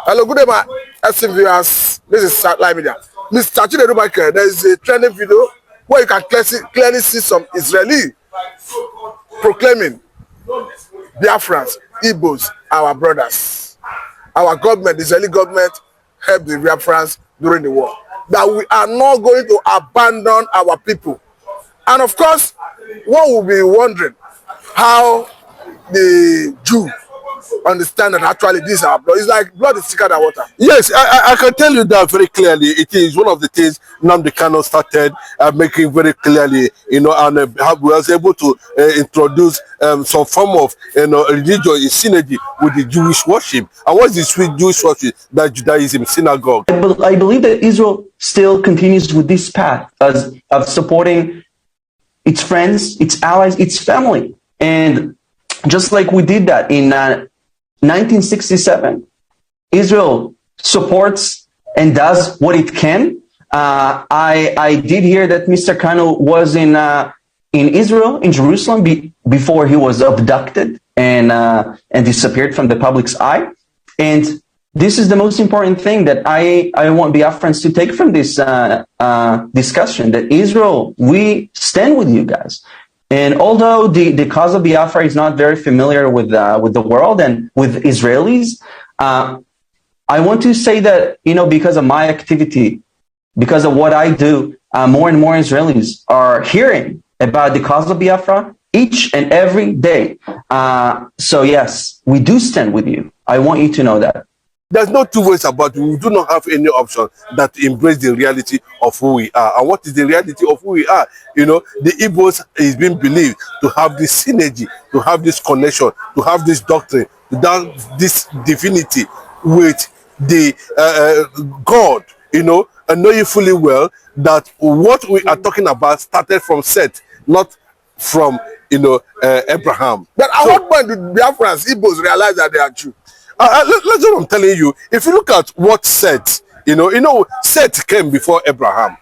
Hello, good day, my esteemed viewers. This is Satellite Media. Mr. Chinedu Michael, there is a trending video where you can clearly see some Israeli proclaiming Biafrans, Igbos, our brothers. Our government, the Israeli government, helped the Biafrans during the war. That we are not going to abandon our people. And of course, one will be wondering how the Jew understand that actually this is our blood. It's like blood is thicker than water. Yes, I can tell you that very clearly. It is one of the things Nnamdi Kanu started making very clearly, and was able to introduce some form of religious synergy with the Jewish worship. And what's the sweet Jewish worship? That Judaism synagogue. I believe that Israel still continues with this path of supporting its friends, its allies, its family. And just like we did that in 1967, Israel supports and does what it can. I did hear that Mr. Kanu was in Israel, in Jerusalem, before he was abducted and disappeared from the public's eye. And this is the most important thing that I want Biafrans to take from this discussion, that Israel, we stand with you guys. And although the cause of Biafra is not very familiar with the world and with Israelis, I want to say that, because of my activity, because of what I do, more and more Israelis are hearing about the cause of Biafra each and every day. So yes, we do stand with you. I want you to know that. There's no two ways about it. We do not have any option that embrace the reality of who we are. And what is the reality of who we are? The Igbos is being believed to have this synergy, to have this connection, to have this doctrine, to have this divinity with the God, and knowing fully well that what we are talking about started from Seth, not from, Abraham. But at what point did Biafrans, Igbos realize that they are Jew? That's what I'm telling you. If you look at what Seth, Seth came before Abraham.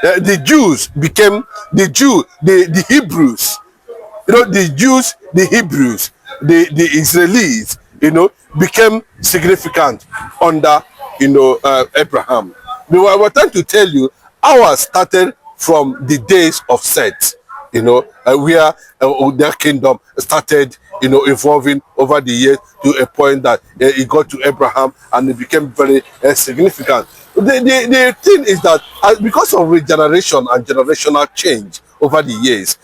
The Jews became the Hebrews. The Jews, the Hebrews, the Israelis, became significant under, Abraham. But we're trying to tell you, ours started from the days of Seth. Where their kingdom started, evolving over the years to a point that it got to Abraham and it became very significant. The thing is that because of regeneration and generational change over the years,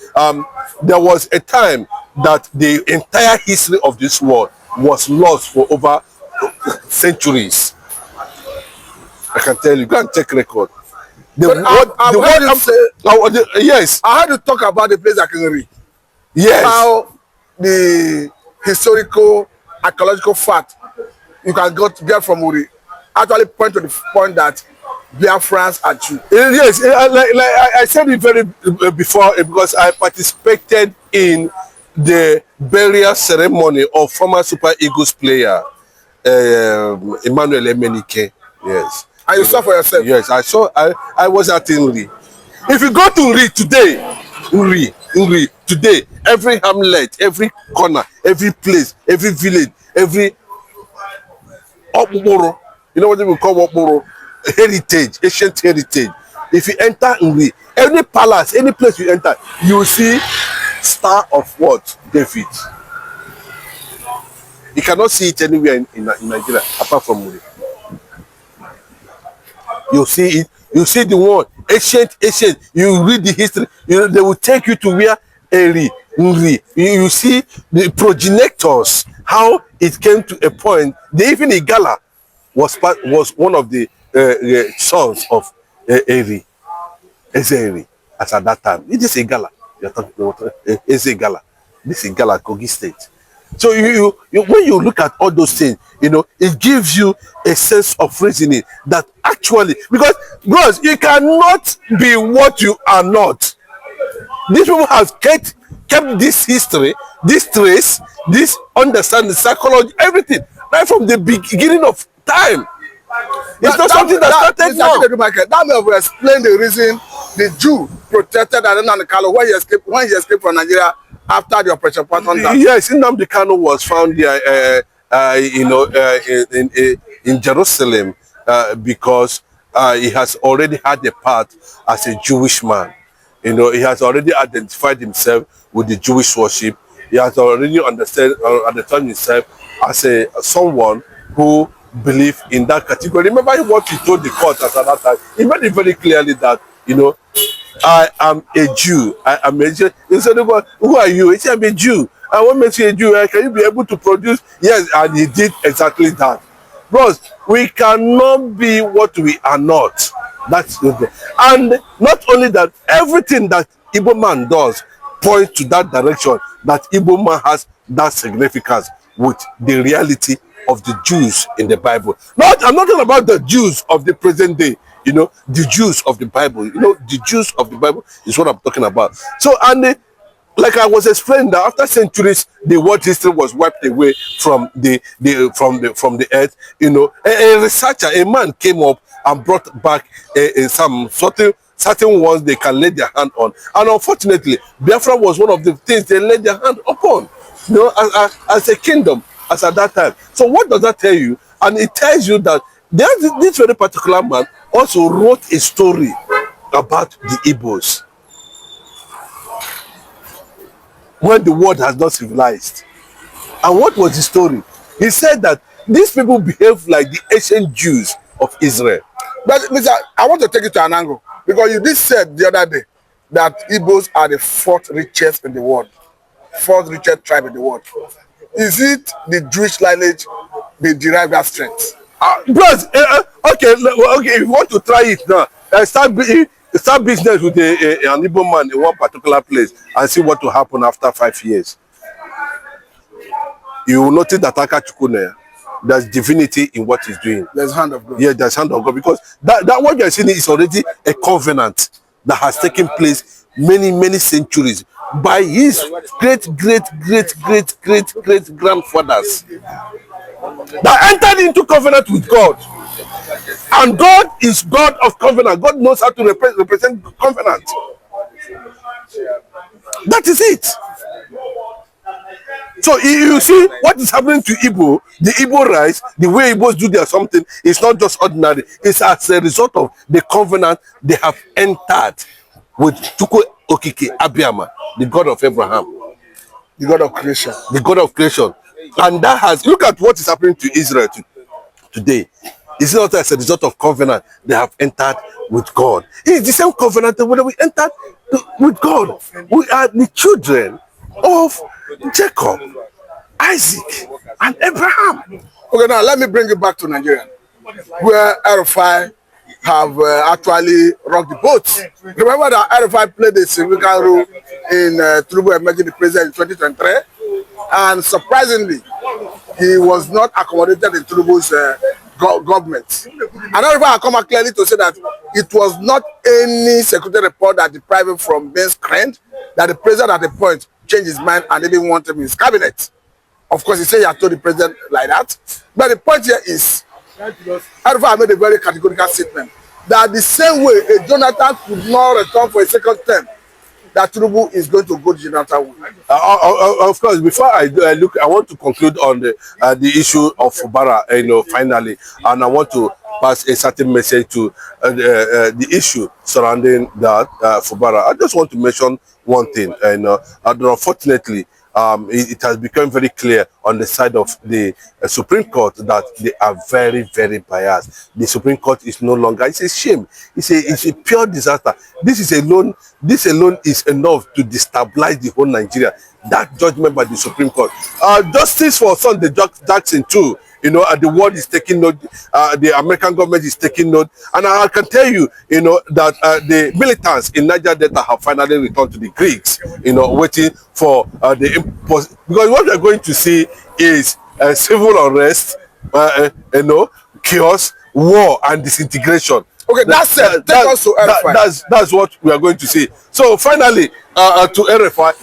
there was a time that the entire history of this world was lost for over centuries. I can tell you, go and check record. Yes. I had to talk about the place I can read. Yes. How the historical, archaeological fact you can get from Uri actually point to the point that Biafrans are Jews. Yes, like I said it very before, because I participated in the burial ceremony of former Super Eagles player Emmanuel Emenike. Yes. And you saw for yourself? Yes, I saw. I was at Uri. If you go to Uri today, Uri today, every hamlet, every corner, every place, every village, every Okporo, what we call Okporo, heritage, ancient heritage. If you enter Uri, any palace, any place you enter, you will see star of what? David. You cannot see it anywhere in Nigeria apart from Uri. You see it. You see the one ancient. You read the history. They will take you to where Uri. You see the progenitors. How it came to a point. Even Igala was one of the sons of Eri. Eri. As at that time, it is Igala. You're talking about Igala. This is Igala, Kogi State. So when you look at all those things, it gives you a sense of reasoning that actually, because you cannot be what you are not. These people have kept this history, this trace, this understanding, psychology, everything, right from the beginning of time. It's not something that started now. That may have explained the reason the Jew protected Nnamdi Kanu when he escaped from Nigeria after the Operation Patton. Yes, Nnamdi Kanu was found there in Jerusalem because he has already had a path as a Jewish man. You know, he has already identified himself with the Jewish worship. He has already understand himself as someone who believe in that category. Remember what he told the court at that time. He made it very clearly that, you know, I am a Jew. I am a Jew. He said, who are you? He said, I'm a Jew. And what makes you a Jew? Can you be able to produce? Yes, and he did exactly that. Bros, we cannot be what we are not. That's the and not only that, everything that Igbo man does points to that direction, that Igbo man has that significance with the reality of the Jews in the Bible. I'm not talking about the Jews of the present day, you know, the Jews of the Bible. You know, the Jews of the Bible is what I'm talking about. So, and like I was explaining, that after centuries, the world history was wiped away from the earth. You know, a researcher, a man came up and brought back some certain ones they can lay their hand on. And unfortunately, Biafra was one of the things they laid their hand upon, you know, as a kingdom, as at that time. So what does that tell you? And it tells you that this very particular man also wrote a story about the Igbos when the world has not civilized. And what was the story? He said that these people behave like the ancient Jews of Israel. But Mr. I want to take it to an angle, because you did said the other day that Igbos are the fourth richest in the world, fourth richest tribe in the world. Is it the Jewish lineage they derive that strength? Bros, okay, if you want to try it now, start business with an Igbo man in one particular place and see what will happen after 5 years. You will notice that Akachukune, there's divinity in what he's doing. There's hand of God. Yeah, there's hand of God, because that what you're seeing is already a covenant that has taken place many centuries by his great grandfathers that entered into covenant with God. And God is God of covenant. God knows how to represent covenant. That is it. So you see what is happening to Igbo, the Igbo rights, the way Igbos do their something, is not just ordinary. It's as a result of the covenant they have entered with Chukwu Okike Abiyama, the God of Abraham, the God of creation. The God of creation. And that has, look at what is happening to Israel today. It's not as a result of covenant they have entered with God. It's the same covenant that we entered with God. We are the children of Jacob, Isaac, and Abraham. Okay, now let me bring it back to Nigeria, where RFI have actually rocked the boat. Remember that RFI played a significant role in Tinubu emerging the president in 2023, and surprisingly, he was not accommodated in Tinubu's government. And RFI have come out clearly to say that it was not any security report that deprived him from being screened, that the president at the point changed his mind and didn't want him in his cabinet. Of course, he said he had told the president like that. But the point here is, RFI made a very categorical statement that the same way a Jonathan could not return for a second term, that Tinubu is going to go to Jonathan way. Of course, before I look, I want to conclude on the issue of Fubara, finally, and I want to pass a certain message to the issue surrounding that Fubara. I just want to mention one thing, and unfortunately, it has become very clear on the side of the Supreme Court that they are very biased. The Supreme Court is no longer, it's a shame. It's a pure disaster. This alone is enough to destabilize the whole Nigeria. That judgment by the Supreme Court. Justice for Sunday Jackson too. The world is taking note, the American government is taking note, and I can tell you, that the militants in Niger Delta have finally returned to the Greeks, waiting for because what we're going to see is civil unrest, chaos, war, and disintegration. Okay, that's it. That's what we are going to see. So finally, to RFI,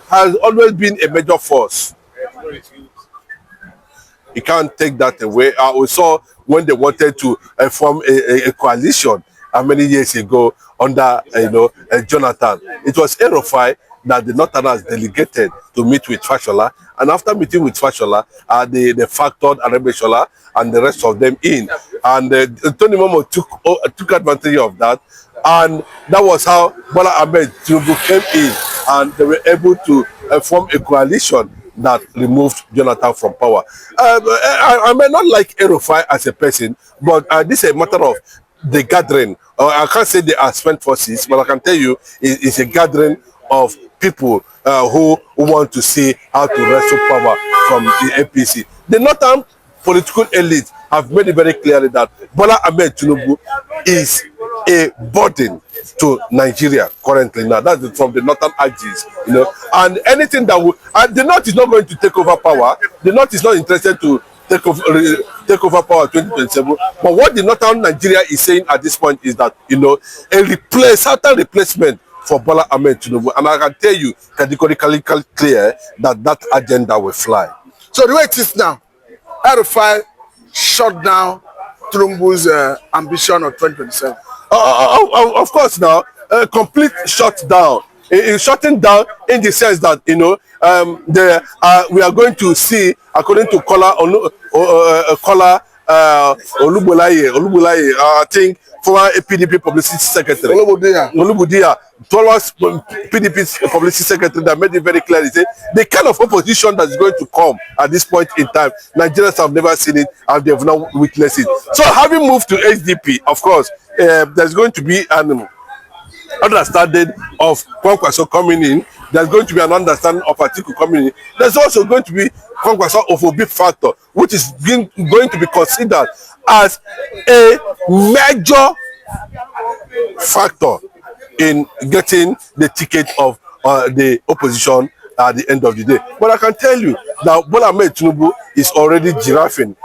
has always been a major force. You can't take that away. We saw when they wanted to form a coalition many years ago under Jonathan. It was RFI that the Northerners delegated to meet with Fashola And after meeting with Fashola, they factored Arebeshola and the rest of them in. And Tony Momo took advantage of that. And that was how Bola Ahmed Tinubu came in, and they were able to form a coalition that removed Jonathan from power. I may not like Erufai as a person, but this is a matter of the gathering. I can't say they are spent forces, but I can tell you it's a gathering of people who want to see how to wrestle power from the APC. The northern political elite have made it very clearly that Bola Ahmed Tinubu is a burden to Nigeria currently now. That's from the northern axis, you know. And anything that will, the North is not going to take over power. The North is not interested to take over power 2027. But what the northern Nigeria is saying at this point is that, you know, a certain replacement for Bola Ahmed Tinubu. And I can tell you categorically clear that that agenda will fly. So the way it is now, Erufai shut down Tinubu's ambition of 2027. Of course, now complete shutdown. It's shutting down in the sense that, you know, we are going to see, according to Olubulaye, I think former PDP publicity secretary Olubudia towards PDP's publicity secretary that made it very clear. He said the kind of opposition that is going to come at this point in time, Nigerians have never seen it and they have not witnessed it. So having moved to SDP, of course, there's going to be an understanding of Kwankwaso coming in. There's going to be an understanding of Atiku coming in. There's also going to be Kwankwaso of a big factor, which is going to be considered as a major factor in getting the ticket of the opposition at the end of the day. But I can tell you that Bola Ahmed Tinubu is already giraffing,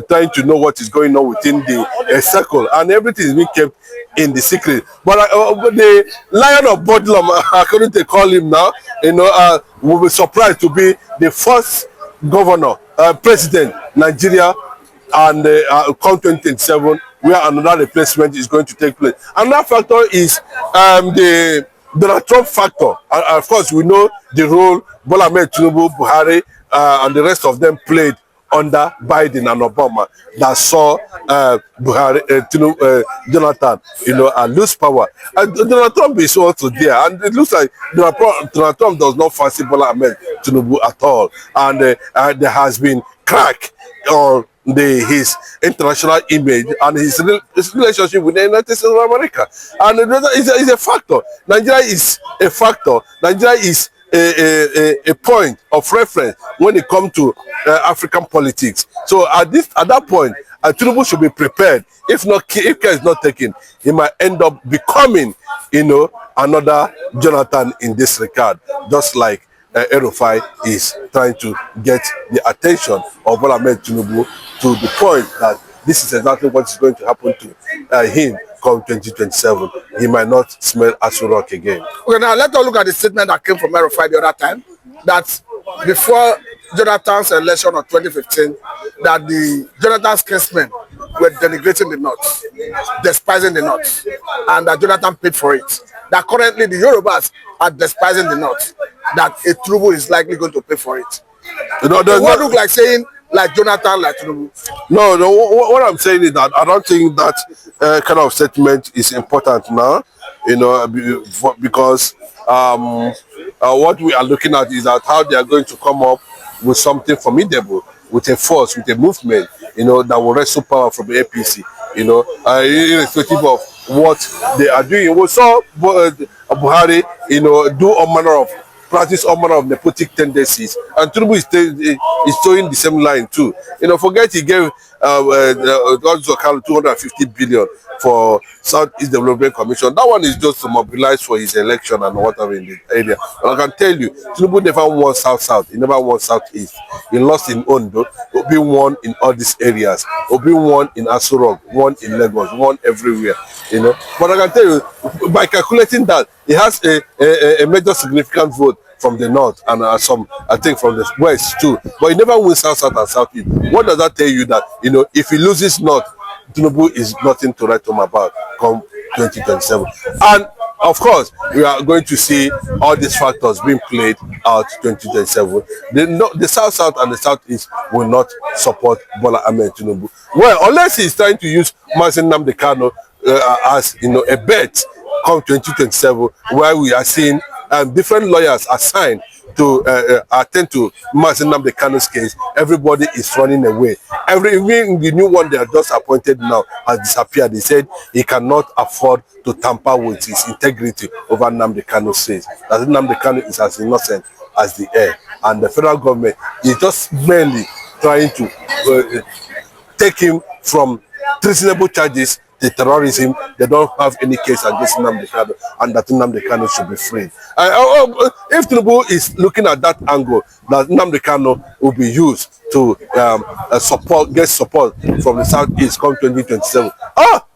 trying to know what is going on within the circle, and everything is being kept in the secret. But the Lion of Bodlum, according to call him now, you know, will be surprised to be the first governor, president, Nigeria, and come 2027, where another replacement is going to take place. Another factor is the Donald Trump factor. Of course, we know the role Bola Ahmed Tinubu, Buhari, and the rest of them played under Biden and Obama that saw Jonathan, you know, lose power. Donald Trump is also there, and it looks like Donald Trump does not fancy Bola Ahmed Tinubu at all, and there has been crack on his international image and his relationship with the United States of America, and it's a factor. Nigeria is a factor. Nigeria is a point of reference when it comes to African politics. So at that point, Tinubu should be prepared. If care is not taken, he might end up becoming, you know, another Jonathan in this regard, just like Erufai is trying to get the attention of Bola Ahmed Tinubu to the point that this is exactly what is going to happen to him come 2027. He might not smell Asurok again. Okay, now let's look at the statement that came from Erufai the other time, that before Jonathan's election of 2015, that the Jonathan's kinsmen were denigrating the North, despising the North, and that Jonathan paid for it. That currently the Yorubas are despising the North, that a Tinubu is likely going to pay for it. You know, does not look like saying like Jonathan, like Tinubu. No, what I'm saying is that I don't think that kind of statement is important now, you know, because what we are looking at is that how they are going to come up with something formidable, with a force, with a movement, you know, that will wrestle power from the APC, you know, irrespective of what they are doing. We saw Buhari, you know, practice all manner of nepotic tendencies, and Tinubu is showing the same line too. You know, forget he gave Zokal 250 billion for Southeast Development Commission. That one is just to mobilize for his election and whatever in the area. But I can tell you, Tinubu never won South. He never won Southeast. He lost in Ondo. Obi won in all these areas. Obi won in Asurok, won in Lagos, won everywhere. You know, but I can tell you, by calculating that, he has a major significant vote from the north and some, I think, from the west too. But he never wins South and Southeast. What does that tell you? That, you know, if he loses north, Tinubu is nothing to write home about come 2027. And of course, we are going to see all these factors being played out 2027. The South and the Southeast will not support Bola Ahmed Tinubu. Well, unless he's trying to use Mazi Nnamdi Kanu as a bet come 2027, where we are seeing different lawyers assigned to attend to Mazi Nnamdi Kanu's case. Everybody is running away. Even the new one they are just appointed now has disappeared. They said he cannot afford to tamper with his integrity over Nnamdi Kanu's case. That Nnamdi Kanu is as innocent as the air, and the federal government is just merely trying to take him from treasonable charges to terrorism. They don't have any case against Nnamdi Kanu, and that Nnamdi Kanu should be free. If Tinubu is looking at that angle, that Nnamdi Kanu will be used to get support from the Southeast come 2027.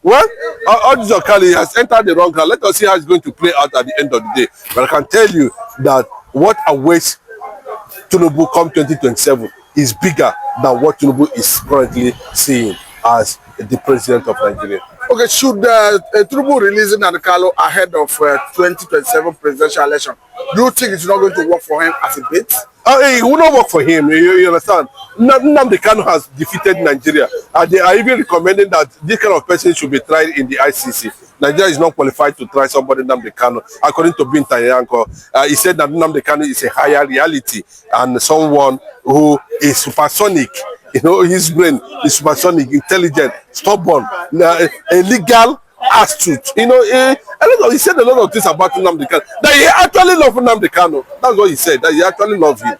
Well, Audio Kali has entered the wrong hand. Let us see how it's going to play out at the end of the day. But I can tell you that what awaits Tinubu come 2027 is bigger than what Tinubu is currently seeing as the president of Nigeria. Okay, should Tinubu releasing Nnamdi ahead of 2027 presidential election, do you think it's not going to work for him as a bait? It will not work for him. You understand? Nnamdi Kanu has defeated Nigeria. They are even recommending that this kind of person should be tried in the ICC. Nigeria is not qualified to try somebody Nnamdi Kanu. According to Binta Yanko, he said that Nnamdi Kanu is a higher reality and someone who is supersonic. His brain is supersonic, intelligent, stubborn, a legal astute. He said a lot of things about Nnamdi Kanu. That he actually loved Nnamdi Kanu. That's what he said. That he actually loved him.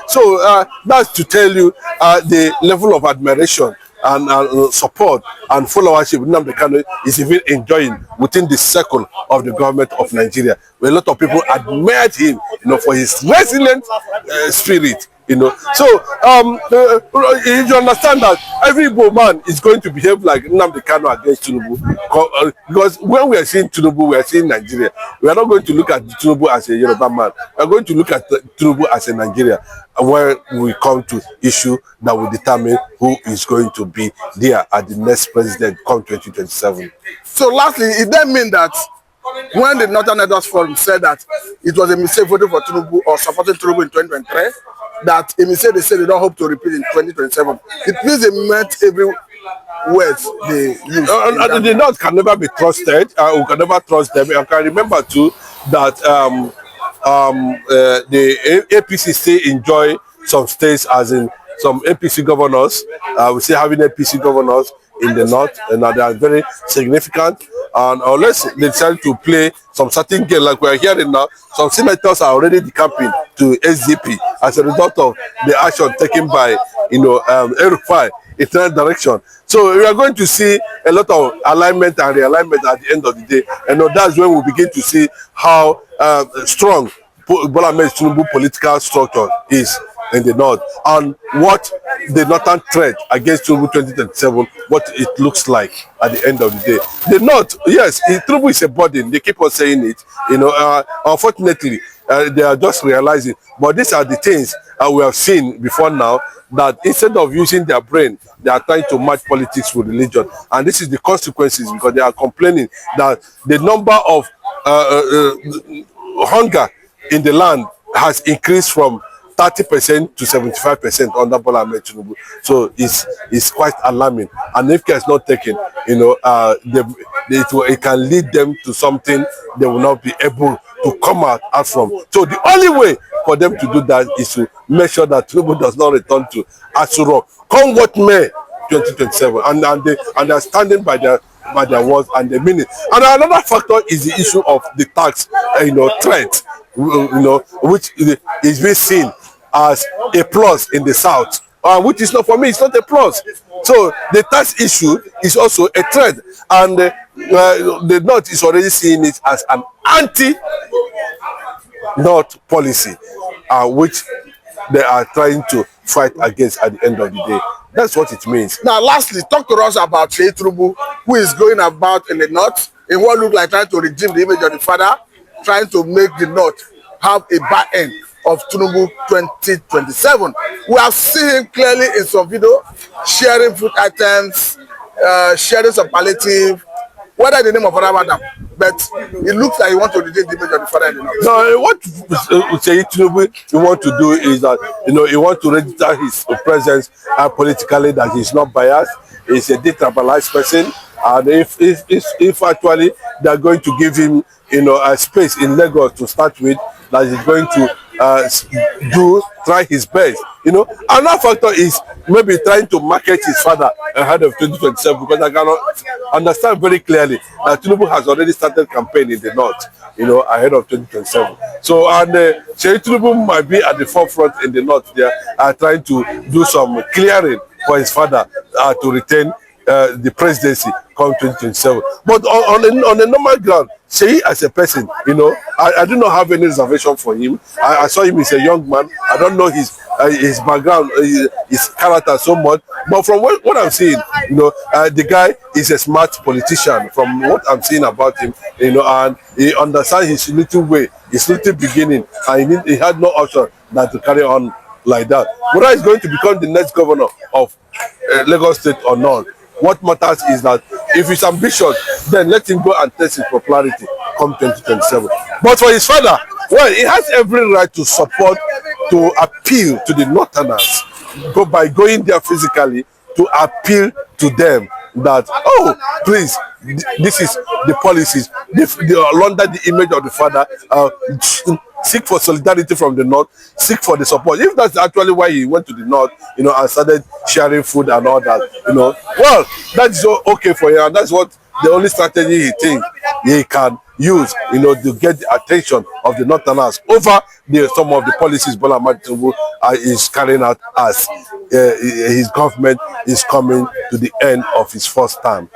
So that's to tell you the level of admiration and support and followership Nnamdi Kanu is even enjoying within the circle of the government of Nigeria. Where a lot of people admired him, for his resilient spirit. So you understand that every Igbo man is going to behave like Nnamdi Kanu against Tinubu, because when we are seeing Tinubu, we are seeing Nigeria. We are not going to look at Tinubu as a Yoruba man. We are going to look at Tinubu as a Nigeria, where we come to issue that will determine who is going to be there at the next president come 2027. So lastly, it then mean that when the Northern Elders Forum said that it was a mistake voting for Tinubu or supporting Tinubu in 2023, that a mistake they said they don't hope to repeat in 2027. It means they meant every word they use. The North can never be trusted. We can never trust them. I can remember too that the APC still enjoy some states, as in some APC governors. We still having APC governors in the North, and they are very significant. And unless they decide to play some certain game like we are hearing now, some senators are already decamping to SDP as a result of the action taken by El-Rufai in that direction. So we are going to see a lot of alignment and realignment at the end of the day, and that's when we begin to see how strong Bola Ahmed Tinubu political structure is in the North, and what the Northern threat against Tinubu 2027, what it looks like at the end of the day. The North, yes, Tinubu is a burden. They keep on saying it. Unfortunately, they are just realizing. But these are the things we have seen before now, that instead of using their brain, they are trying to match politics with religion. And this is the consequences, because they are complaining that the number of hunger in the land has increased from 30% to 75% under Bola Ahmed Tinubu. So it's quite alarming. And if care is not taken, it can lead them to something they will not be able to come out from. So the only way for them to do that is to make sure that Tinubu does not return to Asuro, come what may, 2027. And they are standing by their words and their meaning. And another factor is the issue of the tax, threat, which is being seen as a plus in the South, which is not, for me, it's not a plus. So the tax issue is also a threat, and the North is already seeing it as an anti-North policy, which they are trying to fight against at the end of the day. That's what it means. Now, lastly, talk to us about Tinubu, who is going about in the North in what looks like trying to redeem the image of the father, trying to make the North have a back end of Tinubu 2027. We have seen him clearly in some video, sharing food items, sharing some palliative, whether in the name of Ramadan. but it looks like he wants to retain the image of the father in the north. No, what he want to do is that, you know, he want to register his presence politically, that he's not biased, he's a detribalized person, and if actually they are going to give him, you know, a space in Lagos to start with, that he's going to try his best. You know, another factor is maybe trying to market his father ahead of 2027, because I cannot understand very clearly that Tinubu has already started campaign in the north, you know, ahead of 2027. So, and Tinubu might be at the forefront in the north there, trying to do some clearing for his father to retain the presidency come 2027. But on a normal ground, say as a person, you know, I do not have any reservation for him. I saw him as a young man. I don't know his background, his character so much. But from what I'm seeing, you know, the guy is a smart politician. From what I'm seeing about him, you know, and he understands his little way, his little beginning, and he had no option than to carry on like that. Whether he's going to become the next governor of Lagos State or not, what matters is that if he's ambitious, then let him go and test his popularity come 2027. But for his father, well, he has every right to support, to appeal to the Northerners, by going there physically to appeal to them that, oh, please, this is the policies, under the image of the father, seek for solidarity from the north, seek for the support. If that's actually why he went to the north, you know, and started sharing food and all that, you know, well, that's okay for him, and that's what the only strategy he thinks he can use, you know, to get the attention of the Northerners over some of the policies Bola Ahmed Tinubu is carrying out as his government is coming to the end of his first term.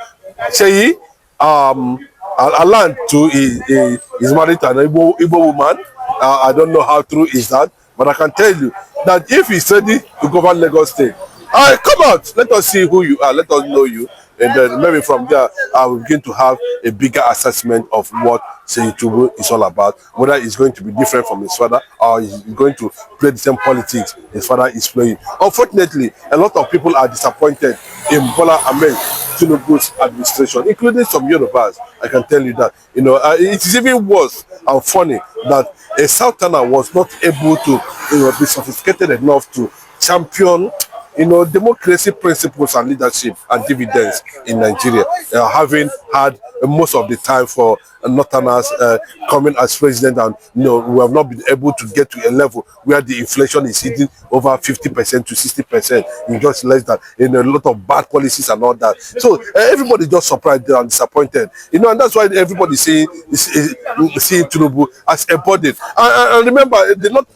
Sheyi, Alan too is married to an Igbo woman. I don't know how true is that, but I can tell you that if he's ready to govern Lagos State, come out, let us see who you are, let us know you, and then maybe from there I will begin to have a bigger assessment of what Seyi Tinubu is all about, whether it's going to be different from his father or he's going to play the same politics his father is playing. Unfortunately, a lot of people are disappointed in Bola Ahmed Tinubu's administration, including some Yorubas. I can tell you that, you know, it is even worse and funny that a Southerner was not able to, you know, be sophisticated enough to champion, you know, democracy principles and leadership and dividends in Nigeria, having had most of the time for Northerners coming as president, and, you know, we have not been able to get to a level where the inflation is hitting over 50% to 60% in just less than, in a lot of bad policies and all that. So everybody just surprised and disappointed, you know, and that's why everybody seeing Tinubu as a burden. And remember, they're not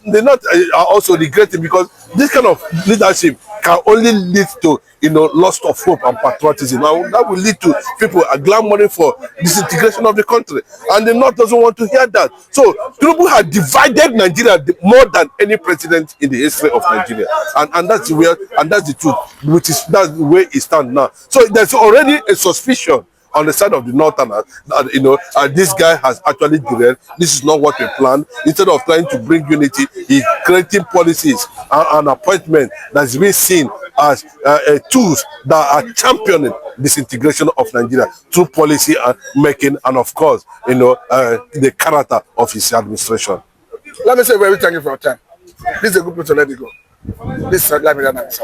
are also regretting, because this kind of leadership can only lead to, you know, loss of hope and patriotism. Now that will lead to people clamoring for disintegration of the country, and the North doesn't want to hear that. So Tinubu had divided Nigeria more than any president in the history of Nigeria, and that's where, and that's the truth, that's the way it stands now. So there's already a suspicion on the side of the Northerners that, you know, this guy has actually derailed. This is not what we planned. Instead of trying to bring unity, he's creating policies and appointment that's been seen as tools that are championing disintegration of Nigeria through policy and making, and of course, you know, the character of his administration. Let me say very thank you for your time. This is a good place to let it go. This is Thank you very much.